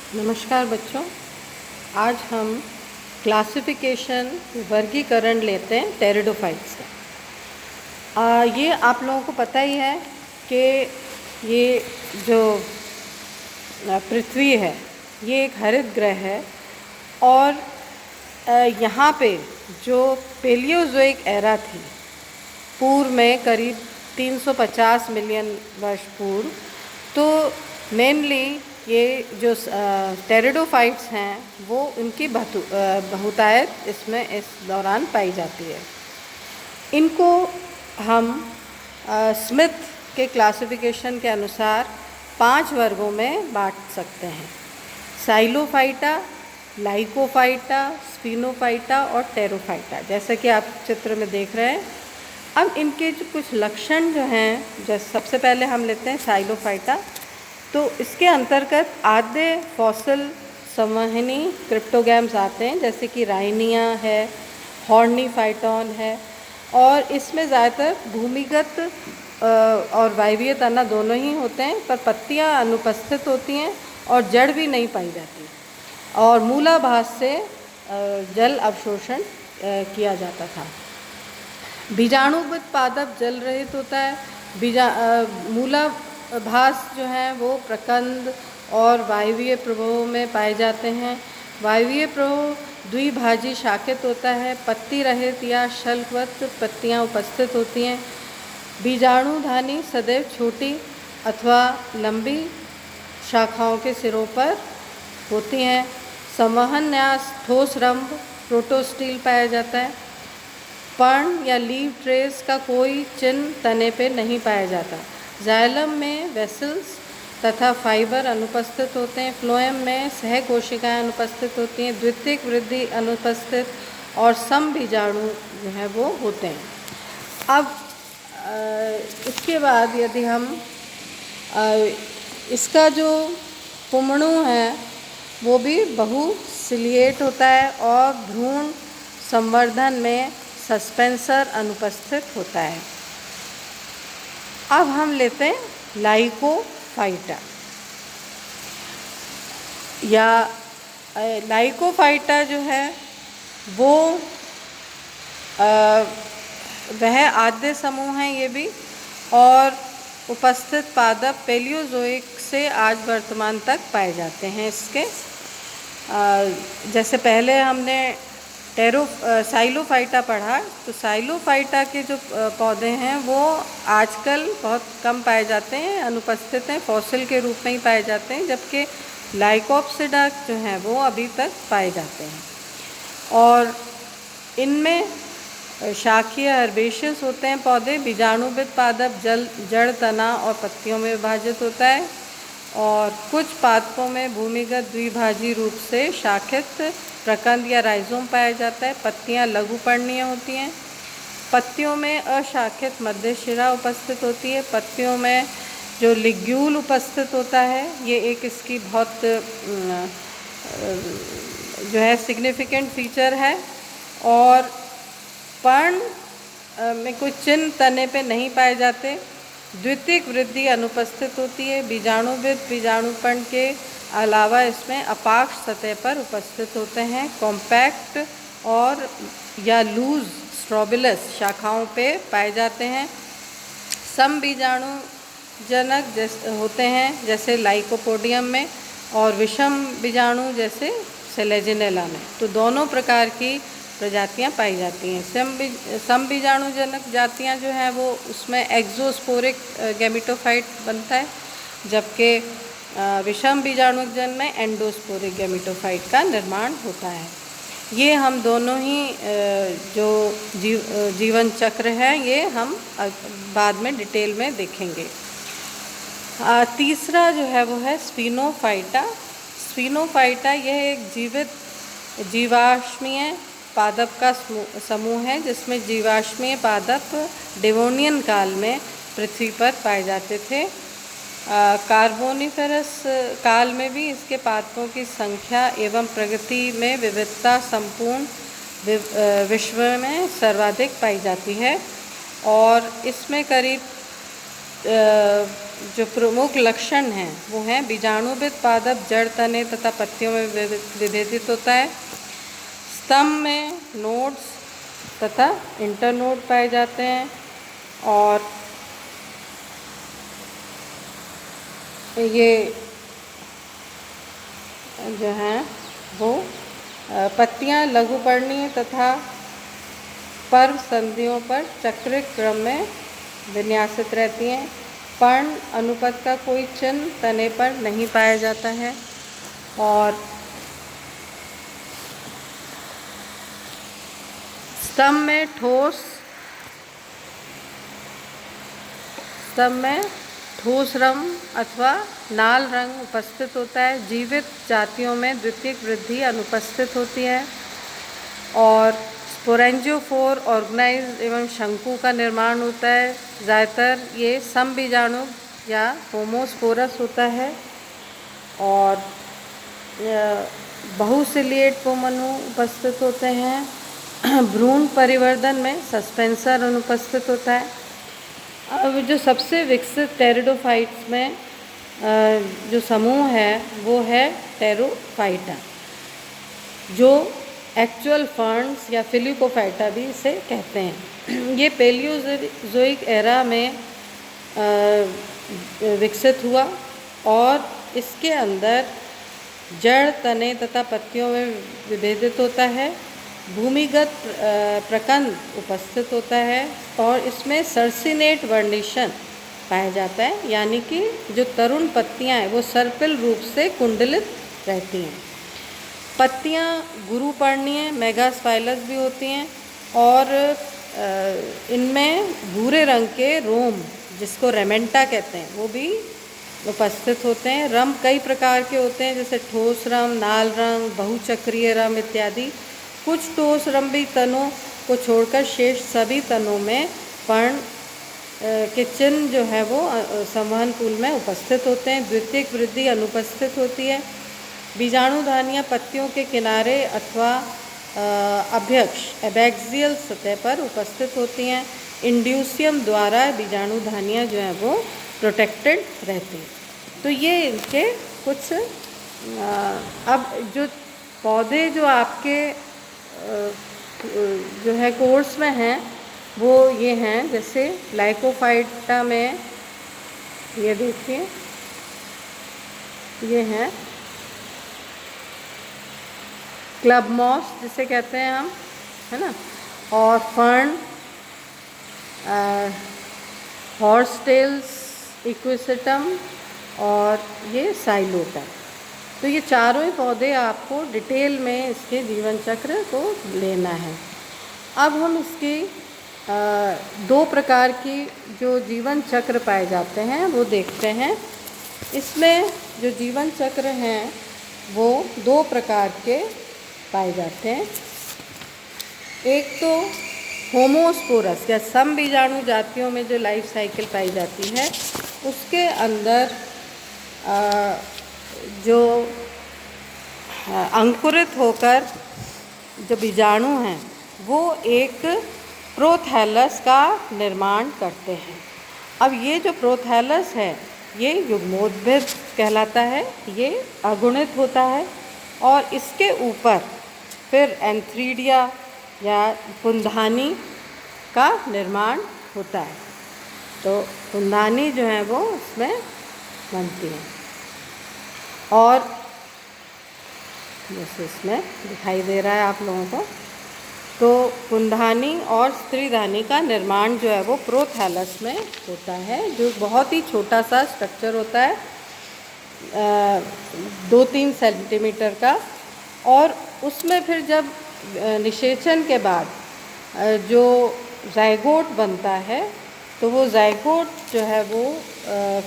नमस्कार बच्चों। आज हम क्लासिफिकेशन वर्गीकरण लेते हैं टेरिडोफाइट्स का। ये आप लोगों को पता ही है कि ये जो पृथ्वी है ये एक हरित ग्रह है और यहाँ पे जो पेलियोजोइक एरा थी पूर्व में करीब 350 मिलियन वर्ष पूर्व, तो मेनली ये जो टेरिडोफाइट्स हैं वो उनकी बहुतायत इसमें इस दौरान पाई जाती है। इनको हम स्मिथ के क्लासिफिकेशन के अनुसार 5 वर्गों में बांट सकते हैं: साइलोफाइटा, लाइकोफाइटा, स्फिनोफाइटा और टेरोफाइटा, जैसे कि आप चित्र में देख रहे हैं। अब इनके जो कुछ लक्षण जो हैं, जैसे सबसे पहले हम लेते हैं साइलोफाइटा। तो इसके अंतर्गत आधे फॉसिल संवहनी क्रिप्टोगैम्स आते हैं, जैसे कि राइनिया है, हॉर्नी फाइटॉन है, और इसमें ज़्यादातर भूमिगत और वायवीय तना दोनों ही होते हैं, पर पत्तियां अनुपस्थित होती हैं और जड़ भी नहीं पाई जाती, और मूलाभास से जल अवशोषण किया जाता था। बीजाणुविद पादप जल रहित होता है। मूलाभास जो है वो प्रकंद और वायवीय प्रभावों में पाए जाते हैं। वायवीय प्रभाव द्विभाजी शाखित होता है, पत्ती रहित या शल्कवत पत्तियां उपस्थित होती हैं। बीजाणुधानी सदैव छोटी अथवा लंबी शाखाओं के सिरों पर होती हैं। संवहन न्यास ठोस रंभ प्रोटोस्टील पाया जाता है। पर्ण या लीव ट्रेस का कोई चिन्ह तने पे नहीं पाया जाता। जाइलम में वेसल्स तथा फाइबर अनुपस्थित होते हैं। फ्लोएम में सहकोशिकाएं अनुपस्थित होती हैं। द्वितीयक वृद्धि अनुपस्थित और समबीजाणु जो है वो होते हैं। अब इसके बाद यदि हम इसका जो पुमणु है वो भी बहुसिलिएट होता है और भ्रूण संवर्धन में सस्पेंसर अनुपस्थित होता है। अब हम लेते हैं लाइकोफाइटा। या लाइकोफाइटा जो है वो वह आद्य समूह हैं ये भी, और उपस्थित पादप पेलियोजोइक से आज वर्तमान तक पाए जाते हैं। इसके जैसे पहले हमने साइलोफाइटा पढ़ा, तो साइलोफाइटा के जो पौधे हैं वो आजकल बहुत कम पाए जाते हैं, अनुपस्थित हैं, फॉसिल के रूप में ही पाए जाते हैं, जबकि लाइकोप्सिडा जो हैं वो अभी तक पाए जाते हैं। और इनमें शाखीय हर्बेशियस होते हैं पौधे। बीजाणुविद पादप जड़ तना और पत्तियों में विभाजित होता है, और कुछ पादपों में भूमिगत द्विभाजी रूप से शाखित प्रकंद या राइजोम पाया जाता है। पत्तियां लघुपर्णीय होती हैं। पत्तियों में अशाखित मध्य शिरा उपस्थित होती है। पत्तियों में जो लिग्यूल उपस्थित होता है, ये एक इसकी बहुत जो है सिग्निफिकेंट फीचर है। और पर्ण में कोई चिन्ह तने पे नहीं पाए जाते। द्वितीयक वृद्धि अनुपस्थित होती है। बीजाणुविद बीजाणुपर्ण के अलावा इसमें अपाक्ष सतह पर उपस्थित होते हैं। कॉम्पैक्ट और या लूज स्ट्रोबिलस शाखाओं पे पाए जाते हैं। समबीजाणुजनक जैसे होते हैं, जैसे लाइकोपोडियम में, और विषम बीजाणु जैसे सेलेजिनेला में। तो दोनों प्रकार की प्रजातियां पाई जाती हैं। समबीजाणुजनक जातियां जो हैं वो उसमें एक्सोस्पोरिक गैमेटोफाइट बनता है, जबकि विषम बीजाणुजन में एंडोस्पोरिक गैमेटोफाइट का निर्माण होता है। ये हम दोनों ही जो जीवन चक्र है ये हम बाद में डिटेल में देखेंगे। तीसरा जो है वो है स्फिनोफाइटा। स्फिनोफाइटा यह एक जीवित जीवाश्मीय पादप का समूह है, जिसमें जीवाश्मीय पादप डेवोनियन काल में पृथ्वी पर पाए जाते थे। कार्बोनिफेरस काल में भी इसके पादपों की संख्या एवं प्रगति में विविधता संपूर्ण विश्व में सर्वाधिक पाई जाती है, और इसमें करीब जो प्रमुख लक्षण हैं वो हैं बीजाणुविद पादप जड़, तने तथा पत्तियों में विभेदित होता है। स्तंभ में नोड्स तथा इंटरनोड पाए जाते हैं और ये जो हैं वो पत्तियां लघुपर्णीय तथा पर्व संधियों पर चक्रिक क्रम में विन्यासित रहती हैं। पर्ण अनुपद का कोई चिन्ह तने पर नहीं पाया जाता है और स्तंभ में ठोस रंग अथवा नाल रंग उपस्थित होता है। जीवित जातियों में द्वितीयक वृद्धि अनुपस्थित होती है और स्पोरेंजियोफोर ऑर्गेनाइज एवं शंकु का निर्माण होता है। ज़्यादातर ये समबीजाणु या होमोस्पोरस होता है और बहुसिलिएट पोमनु उपस्थित होते हैं। भ्रूण परिवर्धन में सस्पेंसर अनुपस्थित होता है। अब जो सबसे विकसित टेरिडोफाइट्स में जो समूह है वो है टेरोफाइटा, जो एक्चुअल फर्न्स या फिलिकोफाइटा भी इसे कहते हैं। ये पेलियोजोइक एरा में विकसित हुआ और इसके अंदर जड़, तने तथा पत्तियों में विभेदित होता है। भूमिगत प्रकंद उपस्थित होता है और इसमें सर्सिनेट वर्णिशन पाया जाता है, यानी कि जो तरुण पत्तियां हैं वो सर्पिल रूप से कुंडलित रहती हैं। पत्तियां गुरुपर्णीय मेगास्पाइलस भी होती हैं और इनमें भूरे रंग के रोम, जिसको रेमेंटा कहते हैं, वो भी उपस्थित होते हैं। रम कई प्रकार के होते हैं, जैसे ठोस रम, नाल रंग, बहुचक्रीय रम इत्यादि। कुछ ठोस रंभी तनों को छोड़कर शेष सभी तनों में पर्ण के चिन्ह जो है वो संवहन कूल में उपस्थित होते हैं। द्वितीयक वृद्धि अनुपस्थित होती है। बीजाणुधानियाँ पत्तियों के किनारे अथवा अभ्यक्ष एबैक्सियल सतह पर उपस्थित होती हैं। इंड्यूसियम द्वारा बीजाणुधानियाँ जो हैं वो प्रोटेक्टेड रहती हैं। तो ये इनके कुछ अब जो पौधे जो आपके जो है कोर्स में हैं वो ये हैं, जैसे लाइकोफाइटा में ये देखिए ये हैं क्लब मॉस जिसे कहते हैं हम, है ना, और फर्न, हॉर्सटेल्स, इक्विसेटम और ये साइलोटा। तो ये चारों ही पौधे आपको डिटेल में इसके जीवन चक्र को लेना है। अब हम इसकी दो प्रकार की जो जीवन चक्र पाए जाते हैं वो देखते हैं। इसमें जो जीवन चक्र हैं वो दो प्रकार के पाए जाते हैं। एक तो होमोस्पोरस या समबीजाणु जातियों में जो लाइफ साइकिल पाई जाती है, उसके अंदर जो अंकुरित होकर जो बीजाणु हैं वो एक प्रोथैलस का निर्माण करते हैं। अब ये जो प्रोथैलस है ये युग्मोद्भिद कहलाता है, ये अगुणित होता है और इसके ऊपर फिर एंथ्रीडिया या पुंधानी का निर्माण होता है। तो पुंधानी जो है वो इसमें बनती है और जैसे इसमें दिखाई दे रहा है आप लोगों को, तो पुंधानी और स्त्रीधानी का निर्माण जो है वो प्रोथैलस में होता है, जो बहुत ही छोटा सा स्ट्रक्चर होता है, 2-3 सेंटीमीटर का। और उसमें फिर जब निषेचन के बाद जो ज़ाइगोट बनता है तो वो ज़ाइगोट जो है वो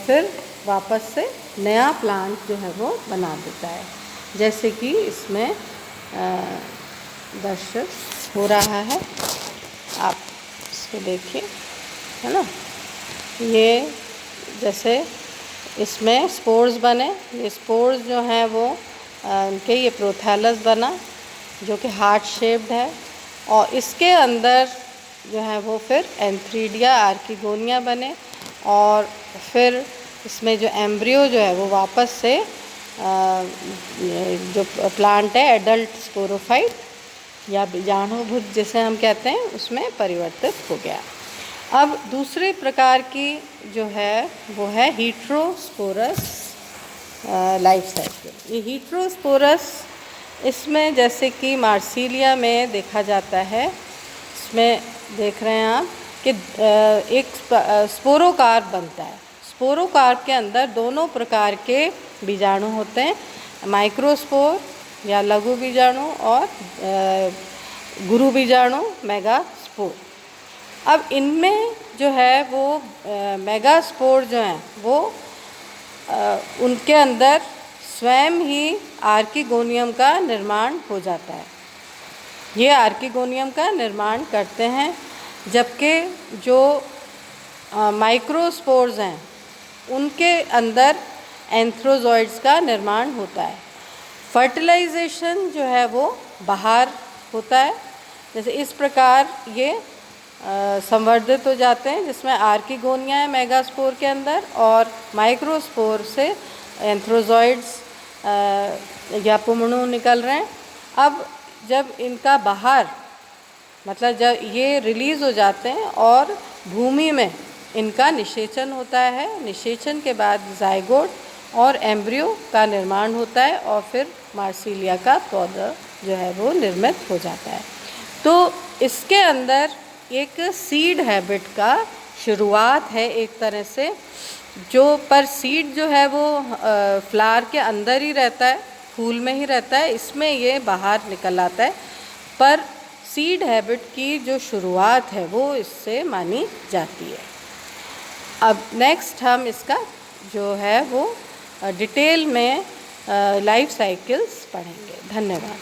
फिर वापस से नया प्लांट जो है वो बना देता है, जैसे कि इसमें दर्शक हो रहा है, आप इसको देखिए, है ना। ये जैसे इसमें स्पोर्स बने, ये स्पोर्स जो हैं वो उनके ये प्रोथैलस बना जो कि हार्ट शेप्ड है और इसके अंदर जो है वो फिर एंथ्रीडिया आर्किगोनिया बने और फिर इसमें जो एम्ब्रियो जो है वो वापस से जो प्लांट है एडल्ट स्पोरोफाइट या बीजाणुभुज जिसे हम कहते हैं उसमें परिवर्तित हो गया। अब दूसरे प्रकार की जो है वो है हीट्रोस्पोरस लाइफ साइकिल। ये हीट्रोस्पोरस इसमें जैसे कि मार्सिलिया में देखा जाता है, इसमें देख रहे हैं आप कि एक स्पोरोकार्प बनता है। स्पोरोकार्प के अंदर दोनों प्रकार के बीजाणु होते हैं, माइक्रोस्पोर या लघु बीजाणु और गुरु बीजाणु मेगास्पोर। अब इनमें जो है वो मेगास्पोर जो हैं वो उनके अंदर स्वयं ही आर्किगोनियम का निर्माण हो जाता है। ये आर्किगोनियम का निर्माण करते हैं, जबकि जो माइक्रोस्पोर्स हैं उनके अंदर एंथ्रोजॉइड्स का निर्माण होता है। फर्टिलाइजेशन जो है वो बाहर होता है, जैसे इस प्रकार ये संवर्धित हो जाते हैं, जिसमें आर्किगोनिया है मेगास्पोर के अंदर और माइक्रोस्पोर से एंथ्रोजॉइड्स या पुमणु निकल रहे हैं। अब जब इनका बाहर मतलब जब ये रिलीज़ हो जाते हैं और भूमि में इनका निषेचन होता है, निषेचन के बाद जाइगोट और एम्ब्रियो का निर्माण होता है और फिर मार्सिलिया का पौधा जो है वो निर्मित हो जाता है। तो इसके अंदर एक सीड हैबिट का शुरुआत है एक तरह से, जो पर सीड जो है वो फ्लावर के अंदर ही रहता है, फूल में ही रहता है, इसमें ये बाहर निकल आता है, पर सीड हैबिट की जो शुरुआत है वो इससे मानी जाती है। अब नेक्स्ट हम इसका जो है वो डिटेल में लाइफ साइकिल्स पढ़ेंगे। धन्यवाद।